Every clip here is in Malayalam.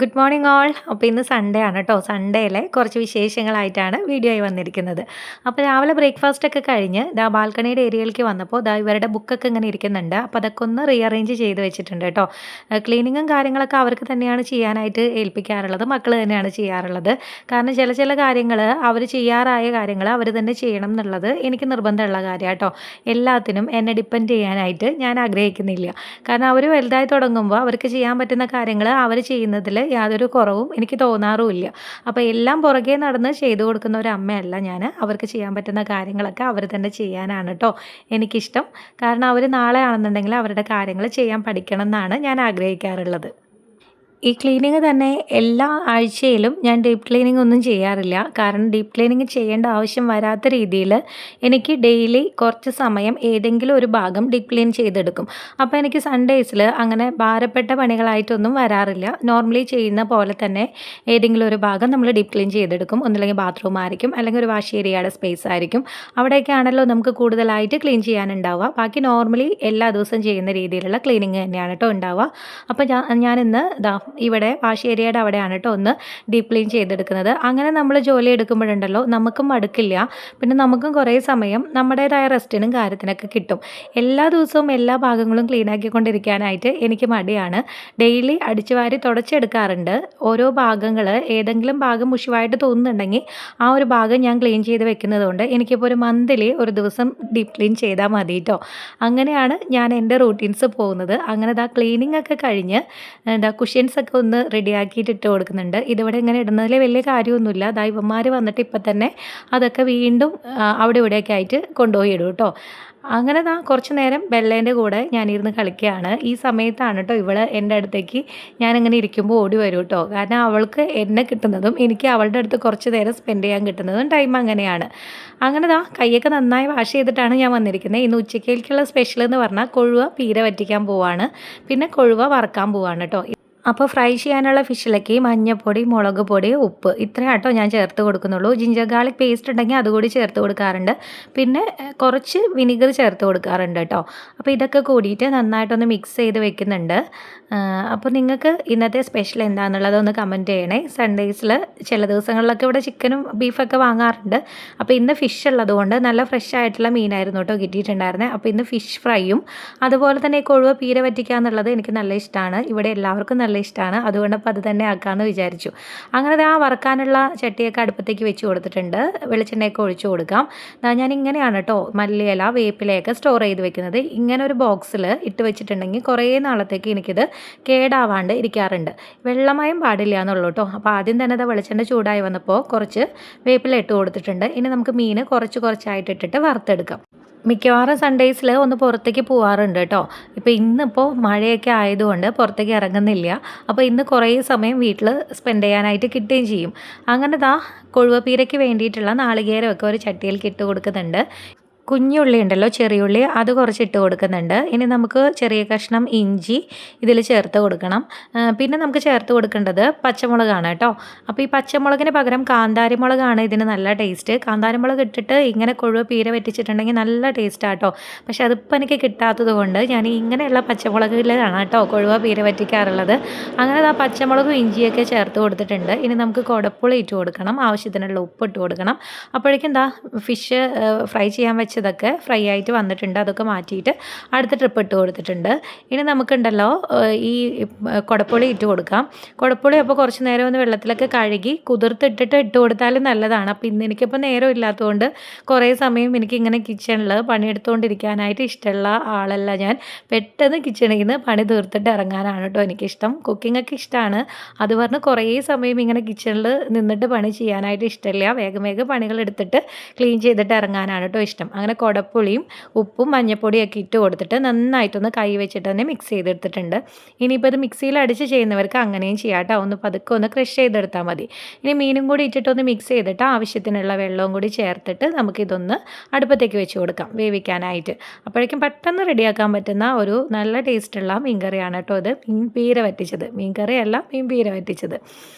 Good morning all. അപ്പോൾ ഇന്ന് സൺഡേ ആണ് കേട്ടോ. സൺഡേയിലെ കുറച്ച് വിശേഷങ്ങളായിട്ടാണ് വീഡിയോയിൽ വന്നിരിക്കുന്നത്. അപ്പോൾ രാവിലെ ബ്രേക്ക്ഫാസ്റ്റ് ഒക്കെ കഴിഞ്ഞ് ബാൽക്കണിയുടെ ഏരിയയിലേക്ക് വന്നപ്പോൾ ഇവരുടെ ബുക്കൊക്കെ ഇങ്ങനെ ഇരിക്കുന്നുണ്ട്. അപ്പോൾ അതൊക്കെ ഒന്ന് റീഅറേഞ്ച് ചെയ്ത് വെച്ചിട്ടുണ്ട് കേട്ടോ. ക്ലീനിങ്ങും കാര്യങ്ങളൊക്കെ അവർക്ക് തന്നെയാണ് ചെയ്യാനായിട്ട് ഏൽപ്പിക്കാറുള്ളത്. മക്കൾ തന്നെയാണ് ചെയ്യാറുള്ളത്. കാരണം ചില ചില കാര്യങ്ങൾ അവർ ചെയ്യാറായ കാര്യങ്ങൾ അവർ തന്നെ ചെയ്യണം എന്നുള്ളത് എനിക്ക് നിർബന്ധമുള്ള കാര്യമാണ് കേട്ടോ. എല്ലാത്തിനും എന്നെ ഡിപ്പെൻഡ് ചെയ്യാനായിട്ട് ഞാൻ ആഗ്രഹിക്കുന്നില്ല. കാരണം അവർ വലുതായി തുടങ്ങുമ്പോൾ അവർക്ക് ചെയ്യാൻ പറ്റുന്ന കാര്യങ്ങൾ അവർ ചെയ്യുന്നതിൽ യാതൊരു കുറവും എനിക്ക് തോന്നാറുമില്ല. അപ്പോൾ എല്ലാം പുറകെ നടന്ന് ചെയ്തു കൊടുക്കുന്ന ഒരു അമ്മയല്ല ഞാൻ. അവർക്ക് ചെയ്യാൻ പറ്റുന്ന കാര്യങ്ങളൊക്കെ അവർ തന്നെ ചെയ്യാനാണ് കേട്ടോ എനിക്കിഷ്ടം. കാരണം അവർ നാളെ ആണെന്നുണ്ടെങ്കിൽ അവരുടെ കാര്യങ്ങൾ ചെയ്യാൻ പഠിക്കണം എന്നാണ് ഞാൻ ആഗ്രഹിക്കാറുള്ളത്. ഈ ക്ലീനിങ് തന്നെ എല്ലാ ആഴ്ചയിലും ഞാൻ ഡീപ്പ് ക്ലീനിങ് ഒന്നും ചെയ്യാറില്ല. കാരണം ഡീപ്പ് ക്ലീനിങ് ചെയ്യേണ്ട ആവശ്യം വരാത്ത രീതിയിൽ എനിക്ക് ഡെയിലി കുറച്ച് സമയം ഏതെങ്കിലും ഒരു ഭാഗം ഡീപ്പ് ക്ലീൻ ചെയ്തെടുക്കും. അപ്പോൾ എനിക്ക് സൺഡേയ്സിൽ അങ്ങനെ ഭാരപ്പെട്ട പണികളായിട്ടൊന്നും വരാറില്ല. നോർമലി ചെയ്യുന്ന പോലെ തന്നെ ഏതെങ്കിലും ഒരു ഭാഗം നമ്മൾ ഡീപ്പ് ക്ലീൻ ചെയ്തെടുക്കും. ഒന്നില്ലെങ്കിൽ ബാത്റൂം ആയിരിക്കും, അല്ലെങ്കിൽ ഒരു വാഷ് ഏരിയയുടെ സ്പേസ് ആയിരിക്കും. അവിടെയൊക്കെയാണല്ലോ നമുക്ക് കൂടുതലായിട്ട് ക്ലീൻ ചെയ്യാനുണ്ടാവുക. ബാക്കി നോർമലി എല്ലാ ദിവസവും ചെയ്യുന്ന രീതിയിലുള്ള ക്ലീനിങ് തന്നെയാണ് കേട്ടോ ഉണ്ടാവുക. അപ്പോൾ ഞാനിന്ന് ഇവിടെ വാഷ് ഏരിയയുടെ അവിടെയാണ് കേട്ടോ ഒന്ന് ഡീപ്പ് ക്ലീൻ ചെയ്തെടുക്കുന്നത്. അങ്ങനെ നമ്മൾ ജോലി എടുക്കുമ്പോഴുണ്ടല്ലോ നമുക്കും മടുക്കില്ല. പിന്നെ നമുക്കും കുറേ സമയം നമ്മുടേതായ റെസ്റ്റിനും കാര്യത്തിനൊക്കെ കിട്ടും. എല്ലാ ദിവസവും എല്ലാ ഭാഗങ്ങളും ക്ലീൻ ആക്കിക്കൊണ്ടിരിക്കാനായിട്ട് എനിക്ക് മടിയാണ്. ഡെയിലി അടിച്ചു വാരി തുടച്ചെടുക്കാറുണ്ട്. ഓരോ ഭാഗങ്ങൾ ഏതെങ്കിലും ഭാഗം മുഷിവായിട്ട് തോന്നുന്നുണ്ടെങ്കിൽ ആ ഒരു ഭാഗം ഞാൻ ക്ലീൻ ചെയ്ത് വെക്കുന്നത് കൊണ്ട് എനിക്കിപ്പോൾ ഒരു മന്തിൽ ഒരു ദിവസം ഡീപ്പ് ക്ലീൻ ചെയ്താൽ മതി കേട്ടോ. അങ്ങനെയാണ് ഞാൻ എൻ്റെ റൂട്ടീൻസ് പോകുന്നത്. അങ്ങനെ ക്ലീനിങ് ഒക്കെ കഴിഞ്ഞ് കുഷ്യൻസ് ഒക്കെ ഒന്ന് റെഡിയാക്കിയിട്ട് ഇട്ട് കൊടുക്കുന്നുണ്ട്. ഇതിവിടെ ഇങ്ങനെ ഇടുന്നതിൽ വലിയ കാര്യമൊന്നുമില്ല. ഇവന്മാർ വന്നിട്ട് ഇപ്പം തന്നെ അതൊക്കെ വീണ്ടും അവിടെ ഇവിടെയൊക്കെ ആയിട്ട് കൊണ്ടുപോയി ഇടും കേട്ടോ. അങ്ങനെ കുറച്ച് നേരം ബെല്ലേൻ്റെ കൂടെ ഞാനിരുന്ന് കളിക്കുകയാണ്. ഈ സമയത്താണ് കേട്ടോ ഇവള് എൻ്റെ അടുത്തേക്ക് ഞാനിങ്ങനെ ഇരിക്കുമ്പോൾ ഓടി വരും കേട്ടോ. കാരണം അവൾക്ക് എന്നെ കിട്ടുന്നതും എനിക്ക് അവളുടെ അടുത്ത് കുറച്ച് നേരം സ്പെൻഡ് ചെയ്യാൻ കിട്ടുന്നതും ടൈം അങ്ങനെയാണ്. അങ്ങനെ കൈയൊക്കെ നന്നായി വാഷ് ചെയ്തിട്ടാണ് ഞാൻ വന്നിരിക്കുന്നത്. ഇന്ന് ഉച്ചക്കേക്കുള്ള സ്പെഷ്യൽ എന്ന് പറഞ്ഞാൽ കൊഴുവ പീര വറ്റിക്കാൻ പോവാണ്. പിന്നെ കൊഴുവ വറക്കാൻ പോവാണ് കേട്ടോ. അപ്പോൾ ഫ്രൈ ചെയ്യാനുള്ള ഫിഷിലേക്ക് മഞ്ഞൾപ്പൊടി, മുളക് പൊടി, ഉപ്പ് ഇത്രയും കേട്ടോ ഞാൻ ചേർത്ത് കൊടുക്കുന്നുള്ളൂ. ജിഞ്ചർ ഗാർലിക് പേസ്റ്റ് ഉണ്ടെങ്കിൽ അതുകൂടി ചേർത്ത് കൊടുക്കാറുണ്ട്. പിന്നെ കുറച്ച് വിനിഗർ ചേർത്ത് കൊടുക്കാറുണ്ട് കേട്ടോ. അപ്പോൾ ഇതൊക്കെ കൂടിയിട്ട് നന്നായിട്ടൊന്ന് മിക്സ് ചെയ്ത് വെക്കുന്നുണ്ട്. അപ്പോൾ നിങ്ങൾക്ക് ഇന്നത്തെ സ്പെഷ്യൽ എന്താണെന്നുള്ളതൊന്ന് കമൻറ്റ് ചെയ്യണേ. സൺഡേയ്സിൽ ചില ദിവസങ്ങളിലൊക്കെ ഇവിടെ ചിക്കനും ബീഫൊക്കെ വാങ്ങാറുണ്ട്. അപ്പോൾ ഇന്ന് ഫിഷ് ഉള്ളതുകൊണ്ട് നല്ല ഫ്രഷ് ആയിട്ടുള്ള മീനായിരുന്നു കേട്ടോ കിട്ടിയിട്ടുണ്ടായിരുന്നത്. അപ്പോൾ ഇന്ന് ഫിഷ് ഫ്രൈയും അതുപോലെ തന്നെ കൊഴുവ പീര വറ്റിക്കുക എന്നുള്ളത് എനിക്ക് നല്ല ഇഷ്ടമാണ്. ഇവിടെ എല്ലാവർക്കും നല്ല ഇഷ്ടമാണ്. അതുകൊണ്ട് അപ്പോൾ അത് തന്നെ ആക്കാമെന്ന് വിചാരിച്ചു. അങ്ങനെ വറക്കാനുള്ള ചട്ടിയൊക്കെ അടുപ്പത്തേക്ക് വെച്ച് കൊടുത്തിട്ടുണ്ട്. വെളിച്ചെണ്ണയൊക്കെ ഒഴിച്ചു കൊടുക്കാം. ഞാൻ ഇങ്ങനെയാണ് കേട്ടോ മല്ലിയില, വേപ്പിലയൊക്കെ സ്റ്റോർ ചെയ്ത് വെക്കുന്നത്. ഇങ്ങനെ ഒരു ബോക്സിൽ ഇട്ട് വെച്ചിട്ടുണ്ടെങ്കിൽ കുറേ നാളത്തേക്ക് എനിക്കിത് കേടാവാണ്ട് ഇരിക്കാറുണ്ട്. വെള്ളമയം പാടില്ല എന്നുള്ളൂ കേട്ടോ. അപ്പോൾ ആദ്യം തന്നെ വെളിച്ചെണ്ണ ചൂടായി വന്നപ്പോൾ കുറച്ച് വേപ്പില ഇട്ട് കൊടുത്തിട്ടുണ്ട്. ഇനി നമുക്ക് മീൻ കുറച്ചായിട്ട് ഇട്ടിട്ട് വറുത്തെടുക്കാം. മിക്കവാറും സൺഡേയ്സിൽ ഒന്ന് പുറത്തേക്ക് പോകാറുണ്ട് കേട്ടോ. ഇപ്പോൾ ഇന്നിപ്പോൾ മഴയൊക്കെ ആയതുകൊണ്ട് പുറത്തേക്ക് ഇറങ്ങുന്നില്ല. അപ്പോൾ ഇന്ന് കുറേ സമയം വീട്ടിൽ സ്പെൻഡ് ചെയ്യാനായിട്ട് കിട്ടുകയും ചെയ്യും. അങ്ങനെ കൊഴുവപ്പീരയ്ക്ക് വേണ്ടിയിട്ടുള്ള നാളികേരമൊക്കെ ഒരു ചട്ടിയിലേക്ക് ഇട്ട് കൊടുക്കുന്നുണ്ട്. കുഞ്ഞുള്ളി ഉണ്ടല്ലോ, ചെറിയുള്ളി, അത് കുറച്ചിട്ട് കൊടുക്കുന്നുണ്ട്. ഇനി നമുക്ക് ചെറിയ കഷ്ണം ഇഞ്ചി ഇതിൽ ചേർത്ത് കൊടുക്കണം. പിന്നെ നമുക്ക് ചേർത്ത് കൊടുക്കേണ്ടത് പച്ചമുളകാണ് കേട്ടോ. അപ്പോൾ ഈ പച്ചമുളകിന് പകരം കാന്താരി മുളകാണ് ഇതിന് നല്ല ടേസ്റ്റ്. കാന്താരി മുളക് ഇട്ടിട്ട് ഇങ്ങനെ കൊഴുവ പീര വെറ്റിച്ചിട്ടുണ്ടെങ്കിൽ നല്ല ടേസ്റ്റാണ് കേട്ടോ. പക്ഷേ അതിപ്പോൾ എനിക്ക് കിട്ടാത്തത് കൊണ്ട് ഞാൻ ഇങ്ങനെയുള്ള പച്ചമുളകിലാണ് കേട്ടോ കൊഴുവ പീര വറ്റിക്കാറുള്ളത്. അങ്ങനെ പച്ചമുളകും ഇഞ്ചിയൊക്കെ ചേർത്ത് കൊടുത്തിട്ടുണ്ട്. ഇനി നമുക്ക് കുടപ്പുളി ഇട്ട് കൊടുക്കണം. ആവശ്യത്തിനുള്ള ഉപ്പ് ഇട്ട് കൊടുക്കണം. അപ്പോഴേക്കും ഫിഷ് ഫ്രൈ ചെയ്യാൻ വെച്ചതൊക്കെ ഫ്രൈ ആയിട്ട് വന്നിട്ടുണ്ട്. അതൊക്കെ മാറ്റിയിട്ട് അടുത്ത ട്രിപ്പ് ഇട്ട് കൊടുത്തിട്ടുണ്ട്. ഇനി നമുക്കുണ്ടല്ലോ ഈ കുടപ്പുളി ഇട്ട് കൊടുക്കാം. കുടപ്പുളി അപ്പോൾ കുറച്ച് നേരം ഒന്ന് വെള്ളത്തിലൊക്കെ കഴുകി കുതിർത്തിട്ടിട്ട് ഇട്ട് കൊടുത്താലും നല്ലതാണ്. അപ്പോൾ ഇന്ന് എനിക്കിപ്പോൾ നേരം ഇല്ലാത്തതുകൊണ്ട് കുറേ സമയം എനിക്കിങ്ങനെ കിച്ചണിൽ പണിയെടുത്തുകൊണ്ടിരിക്കാനായിട്ട് ഇഷ്ടമുള്ള ആളല്ല ഞാൻ. പെട്ടെന്ന് കിച്ചണിൽ നിന്ന് പണി തീർത്തിട്ട് ഇറങ്ങാനാണ് കേട്ടോ എനിക്കിഷ്ടം. കുക്കിങ്ങൊക്കെ ഇഷ്ടമാണ്. അത് പറഞ്ഞ് കുറേ സമയം ഇങ്ങനെ കിച്ചണിൽ നിന്നിട്ട് പണി ചെയ്യാനായിട്ട് ഇഷ്ടമില്ല. വേഗം പണികൾ എടുത്തിട്ട് ക്ലീൻ ചെയ്തിട്ട് ഇറങ്ങാനാണ് കേട്ടോ ഇഷ്ടം. അങ്ങനെ കുടപ്പുളിയും ഉപ്പും മഞ്ഞൾപ്പൊടിയൊക്കെ ഇട്ട് കൊടുത്തിട്ട് നന്നായിട്ടൊന്ന് കൈ വെച്ചിട്ട് തന്നെ മിക്സ് ചെയ്തെടുത്തിട്ടുണ്ട്. ഇനിയിപ്പോൾ ഇത് മിക്സിയിൽ അടിച്ച് ചെയ്യുന്നവർക്ക് അങ്ങനെയും ചെയ്യാം കേട്ടോ. ഒന്ന് പതുക്കെ ഒന്ന് ക്രഷ് ചെയ്തെടുത്താൽ മതി. ഇനി മീനും കൂടി ഇട്ടിട്ടൊന്ന് മിക്സ് ചെയ്തിട്ട് ആവശ്യത്തിനുള്ള വെള്ളവും കൂടി ചേർത്തിട്ട് നമുക്കിതൊന്ന് അടുപ്പത്തേക്ക് വെച്ച് കൊടുക്കാം വേവിക്കാനായിട്ട്. അപ്പോഴേക്കും പെട്ടെന്ന് റെഡിയാക്കാൻ പറ്റുന്ന ഒരു നല്ല ടേസ്റ്റുള്ള മീൻ കറിയാണ് കേട്ടോ ഇത്. മീൻ പീര വറ്റിച്ചത്, മീൻ കറിയല്ല, മീൻ പീര വറ്റിച്ചത്.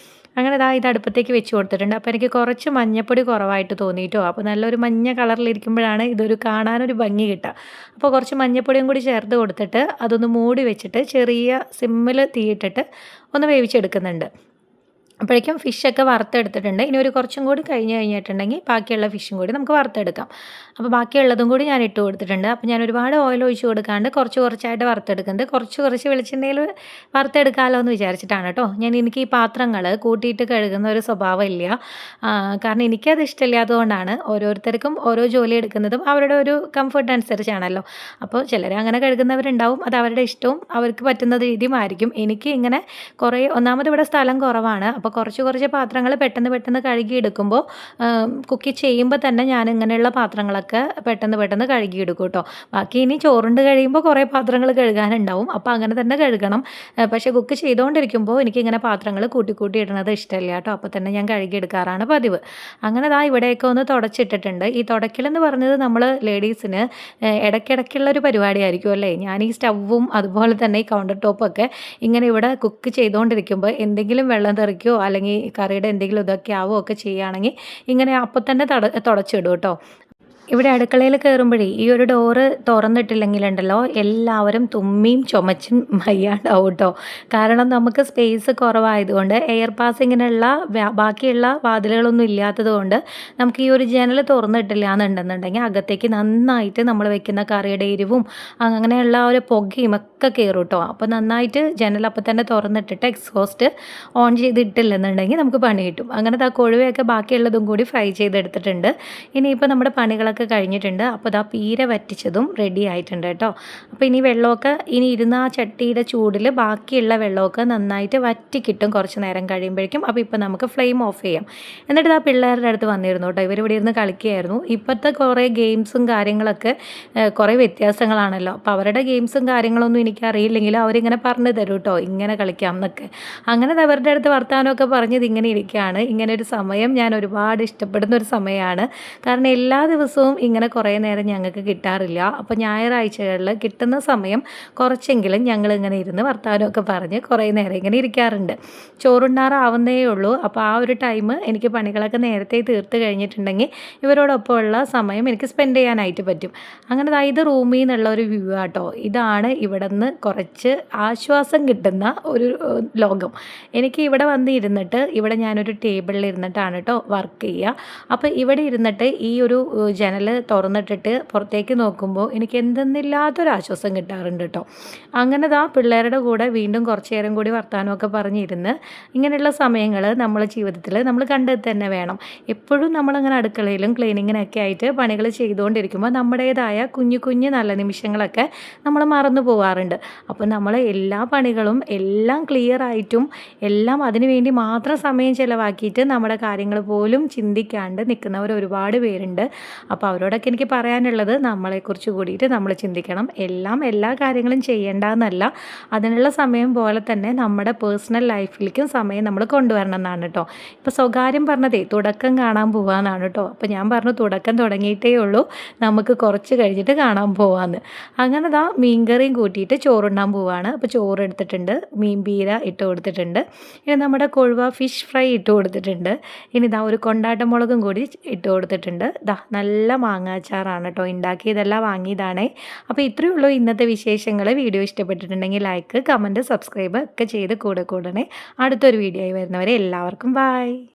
അങ്ങനെ ഇത് അടുപ്പത്തേക്ക് വെച്ച് കൊടുത്തിട്ടുണ്ട്. അപ്പോൾ എനിക്ക് കുറച്ച് മഞ്ഞപ്പൊടി കുറവായിട്ട് തോന്നിയിട്ടോ. അപ്പോൾ നല്ലൊരു മഞ്ഞ കളറിലിരിക്കുമ്പോഴാണ് ഇതൊരു കാണാനൊരു ഭംഗി കിട്ടുക. അപ്പോൾ കുറച്ച് മഞ്ഞപ്പൊടിയും കൂടി ചേർത്ത് കൊടുത്തിട്ട് അതൊന്ന് മൂടി വെച്ചിട്ട് ചെറിയ സിമ്മിൽ തീയിട്ടിട്ട് ഒന്ന് വേവിച്ചെടുക്കുന്നുണ്ട്. അപ്പോഴേക്കും ഫിഷൊക്കെ വറുത്തെടുത്തിട്ടുണ്ട്. ഇനി ഒരു കുറച്ചും കൂടി കഴിഞ്ഞ് കഴിഞ്ഞിട്ടുണ്ടെങ്കിൽ ബാക്കിയുള്ള ഫിഷും കൂടി നമുക്ക് വറുത്തെടുക്കാം. അപ്പോൾ ബാക്കിയുള്ളതും കൂടി ഞാൻ ഇട്ട് കൊടുത്തിട്ടുണ്ട്. അപ്പോൾ ഞാൻ ഒരുപാട് ഓയിൽ ഒഴിച്ച് കൊടുക്കാണ്ട് കുറച്ച് കുറച്ചായിട്ട് വറുത്തെടുക്കുന്നുണ്ട്. കുറച്ച് കുറച്ച് വെളിച്ചെണ്ണയിൽ വറുത്തെടുക്കാമല്ലോ എന്ന് വിചാരിച്ചിട്ടാണ് കേട്ടോ. എനിക്ക് ഈ പാത്രങ്ങൾ കൂട്ടിയിട്ട് കഴുകുന്ന ഒരു സ്വഭാവം ഇല്ല. കാരണം എനിക്കത് ഇഷ്ടമില്ലാത്തതുകൊണ്ടാണ്. ഓരോരുത്തർക്കും ഓരോ ജോലി എടുക്കുന്നതും അവരുടെ ഒരു കംഫർട്ട് അനുസരിച്ചാണല്ലോ. അപ്പോൾ ചിലർ അങ്ങനെ കഴുകുന്നവരുണ്ടാവും. അത് അവരുടെ ഇഷ്ടവും അവർക്ക് പറ്റുന്ന രീതിയുമായിരിക്കും. എനിക്ക് ഇങ്ങനെ ഒന്നാമത് ഇവിടെ സ്ഥലം കുറവാണ്. അപ്പോൾ കുറച്ച് കുറച്ച് പാത്രങ്ങൾ പെട്ടെന്ന് പെട്ടെന്ന് കഴുകിയെടുക്കുമ്പോൾ കുക്ക് ചെയ്യുമ്പോൾ തന്നെ ഞാൻ ഇങ്ങനെയുള്ള പാത്രങ്ങളൊക്കെ പെട്ടെന്ന് പെട്ടെന്ന് കഴുകിയെടുക്കും കേട്ടോ. ബാക്കി ഇനി ചോറുണ്ട് കഴിയുമ്പോൾ കുറേ പാത്രങ്ങൾ കഴുകാനുണ്ടാവും. അപ്പോൾ അങ്ങനെ തന്നെ കഴുകണം. പക്ഷേ കുക്ക് ചെയ്തുകൊണ്ടിരിക്കുമ്പോൾ എനിക്കിങ്ങനെ പാത്രങ്ങൾ കൂട്ടി കൂട്ടി ഇടുന്നത് ഇഷ്ടമില്ല കേട്ടോ. അപ്പോൾ തന്നെ ഞാൻ കഴുകിയെടുക്കാറാണ് പതിവ്. അങ്ങനെ ദാ ഇവിടെയൊക്കെ ഒന്ന് തുടച്ചിട്ടിട്ടുണ്ട്. ഈ തുടയ്ക്കലെന്ന് പറഞ്ഞത് നമ്മൾ ലേഡീസിന് ഇടയ്ക്കിടയ്ക്കുള്ളൊരു പരിപാടിയായിരിക്കും അല്ലേ. ഞാൻ ഈ സ്റ്റൗവും അതുപോലെ തന്നെ ഈ കൗണ്ടർ ടോപ്പൊക്കെ ഇങ്ങനെ ഇവിടെ കുക്ക് ചെയ്തുകൊണ്ടിരിക്കുമ്പോൾ എന്തെങ്കിലും വെള്ളം തെറിക്കുകയോ അല്ലെങ്കിൽ കറിയുടെ എന്തെങ്കിലും ഇതൊക്കെ ആവുകയോ ഒക്കെ ചെയ്യുകയാണെങ്കിൽ ഇങ്ങനെ അപ്പം തന്നെ തുടച്ചിടും കേട്ടോ. ഇവിടെ അടുക്കളയിൽ കയറുമ്പോഴേ ഈ ഒരു ഡോറ് തുറന്നിട്ടില്ലെങ്കിലുണ്ടല്ലോ എല്ലാവരും തുമ്മിയും ചുമച്ചും വയ്യാണ്ടാവും കേട്ടോ. കാരണം നമുക്ക് സ്പേസ് കുറവായതുകൊണ്ട് എയർ പാസിങ്ങിനുള്ള ബാക്കിയുള്ള വാതിലുകളൊന്നും ഇല്ലാത്തത് കൊണ്ട് നമുക്ക് ഈ ഒരു ജനൽ തുറന്നിട്ടില്ല എന്നുണ്ടെന്നുണ്ടെങ്കിൽ അകത്തേക്ക് നന്നായിട്ട് നമ്മൾ വെക്കുന്ന കറിയുടെ എരിവും അങ്ങനെയുള്ള ഒരു പുകയും ഒക്കെ കയറും കേട്ടോ. അപ്പോൾ നന്നായിട്ട് ജനൽ അപ്പം തന്നെ തുറന്നിട്ടിട്ട് എക്സോസ്റ്റ് ഓൺ ചെയ്തിട്ടില്ലെന്നുണ്ടെങ്കിൽ നമുക്ക് പണി കിട്ടും. അങ്ങനെ കൊഴുവയൊക്കെ ബാക്കിയുള്ളതും കൂടി ഫ്രൈ ചെയ്തെടുത്തിട്ടുണ്ട്. ഇനിയിപ്പോൾ നമ്മുടെ പണികളൊക്കെ കഴിഞ്ഞിട്ടുണ്ട്. അപ്പോൾ ഇതാ പീര വറ്റിച്ചതും റെഡി ആയിട്ടുണ്ട് കേട്ടോ. അപ്പോൾ ഇനി വെള്ളമൊക്കെ ഇരുന്ന ആ ചട്ടിയുടെ ചൂടിൽ ബാക്കിയുള്ള വെള്ളമൊക്കെ നന്നായിട്ട് വറ്റി കിട്ടും കുറച്ച് നേരം കഴിയുമ്പോഴേക്കും. അപ്പോൾ ഇപ്പോൾ നമുക്ക് ഫ്ലെയിം ഓഫ് ചെയ്യാം. എന്നിട്ട് ആ പിള്ളേരുടെ അടുത്ത് വന്നിരുന്നു കേട്ടോ. ഇവരിവിടെ ഇരുന്ന് കളിക്കുകയായിരുന്നു. ഇപ്പോഴത്തെ കുറേ ഗെയിംസും കാര്യങ്ങളൊക്കെ കുറേ വ്യത്യാസങ്ങളാണല്ലോ. അപ്പോൾ അവരുടെ ഗെയിംസും കാര്യങ്ങളൊന്നും എനിക്കറിയില്ലെങ്കിലും അവരിങ്ങനെ പറഞ്ഞു തരും കേട്ടോ, ഇങ്ങനെ കളിക്കാം എന്നൊക്കെ. അങ്ങനെ അവരുടെ അടുത്ത് വർത്തമാനമൊക്കെ പറഞ്ഞത് ഇങ്ങനെ ഇരിക്കുകയാണ്. ഇങ്ങനെ ഒരു സമയം ഞാൻ ഒരുപാട് ഇഷ്ടപ്പെടുന്ന ഒരു സമയമാണ്. കാരണം എല്ലാ ദിവസവും ഇങ്ങനെ കുറേ നേരം ഞങ്ങൾക്ക് കിട്ടാറില്ല. അപ്പോൾ ഞായറാഴ്ചകളിൽ കിട്ടുന്ന സമയം കുറച്ചെങ്കിലും ഞങ്ങൾ ഇങ്ങനെ ഇരുന്ന് വർത്തമാനമൊക്കെ പറഞ്ഞ് കുറേ നേരം ഇങ്ങനെ ഇരിക്കാറുണ്ട്. ചോറുണ്ണാറാവുന്നേ ഉള്ളൂ. അപ്പോൾ ആ ഒരു ടൈം എനിക്ക് പണികളൊക്കെ നേരത്തെ തീർത്ത് കഴിഞ്ഞിട്ടുണ്ടെങ്കിൽ ഇവരോടൊപ്പമുള്ള സമയം എനിക്ക് സ്പെൻഡ് ചെയ്യാനായിട്ട് പറ്റും. അങ്ങനെ ഇത് റൂമിൽ നിന്നുള്ള ഒരു വ്യൂ ആട്ടോ. ഇതാണ് ഇവിടെ നിന്ന് കുറച്ച് ആശ്വാസം കിട്ടുന്ന ഒരു ലോകം. എനിക്ക് ഇവിടെ വന്ന് ഇരുന്നിട്ട് ഇവിടെ ഞാനൊരു ടേബിളിൽ ഇരുന്നിട്ടാണ് കേട്ടോ വർക്ക് ചെയ്യുക. അപ്പോൾ ഇവിടെ ഇരുന്നിട്ട് ഈ ഒരു ജനൽ തുറന്നിട്ടിട്ട് പുറത്തേക്ക് നോക്കുമ്പോൾ എനിക്ക് എന്തെന്നില്ലാത്തൊരാശ്വാസം കിട്ടാറുണ്ട് കേട്ടോ. അങ്ങനെ പിള്ളേരുടെ കൂടെ വീണ്ടും കുറച്ച് നേരം കൂടി വർത്തമാനമൊക്കെ പറഞ്ഞിരുന്ന് ഇങ്ങനെയുള്ള സമയങ്ങൾ നമ്മളെ ജീവിതത്തിൽ നമ്മൾ കണ്ടെത്തി തന്നെ വേണം. എപ്പോഴും നമ്മളങ്ങനെ അടുക്കളയിലും ക്ലീനിങ്ങിനൊക്കെ ആയിട്ട് പണികൾ ചെയ്തുകൊണ്ടിരിക്കുമ്പോൾ നമ്മുടേതായ കുഞ്ഞു കുഞ്ഞു നല്ല നിമിഷങ്ങളൊക്കെ നമ്മൾ മറന്നു പോകാറുണ്ട്. അപ്പോൾ നമ്മൾ എല്ലാ പണികളും എല്ലാം ക്ലിയർ ആയിട്ടും എല്ലാം അതിനു വേണ്ടി മാത്രം സമയം ചിലവാക്കിയിട്ട് നമ്മുടെ കാര്യങ്ങൾ പോലും ചിന്തിക്കാണ്ട് നിൽക്കുന്നവർ ഒരുപാട് പേരുണ്ട്. അപ്പോൾ അവരോടൊക്കെ എനിക്ക് പറയാനുള്ളത് നമ്മളെക്കുറിച്ച് കൂടിയിട്ട് നമ്മൾ ചിന്തിക്കണം. എല്ലാ കാര്യങ്ങളും ചെയ്യേണ്ടതെന്നല്ല, അതിനുള്ള സമയം പോലെ തന്നെ നമ്മുടെ പേഴ്സണൽ ലൈഫിലേക്കും സമയം നമ്മൾ കൊണ്ടുവരണം എന്നാണ് കേട്ടോ. ഇപ്പോൾ സ്വകാര്യം പറഞ്ഞതേ തുടക്കം കാണാൻ പോകാമെന്നാണ് കേട്ടോ. അപ്പോൾ ഞാൻ പറഞ്ഞു തുടക്കം തുടങ്ങിയിട്ടേ ഉള്ളൂ, നമുക്ക് കുറച്ച് കഴിഞ്ഞിട്ട് കാണാൻ പോകാമെന്ന്. അങ്ങനെ മീൻകറിയും കൂട്ടിയിട്ട് ചോറുണ്ണാൻ പോവാണ്. അപ്പോൾ ചോറ് എടുത്തിട്ടുണ്ട്, മീൻ പീര ഇട്ട് കൊടുത്തിട്ടുണ്ട്, ഇനി നമ്മുടെ കൊഴുവ ഫിഷ് ഫ്രൈ ഇട്ട് കൊടുത്തിട്ടുണ്ട്, ഇനി ഒരു കൊണ്ടാട്ട മുളകും കൂടി ഇട്ട് കൊടുത്തിട്ടുണ്ട്. നല്ല മാങ്ങാച്ചാറാണ് കേട്ടോ ഉണ്ടാക്കിയതെല്ലാം വാങ്ങിയതാണേ. അപ്പോൾ ഇത്രയേ ഉള്ളൂ ഇന്നത്തെ വിശേഷങ്ങൾ. വീഡിയോ ഇഷ്ടപ്പെട്ടിട്ടുണ്ടെങ്കിൽ ലൈക്ക്, കമൻറ്റ്, സബ്സ്ക്രൈബ് ഒക്കെ ചെയ്ത് കൂടണേ. അടുത്തൊരു വീഡിയോ ആയി വരുന്നവരെ എല്ലാവർക്കും ബൈ.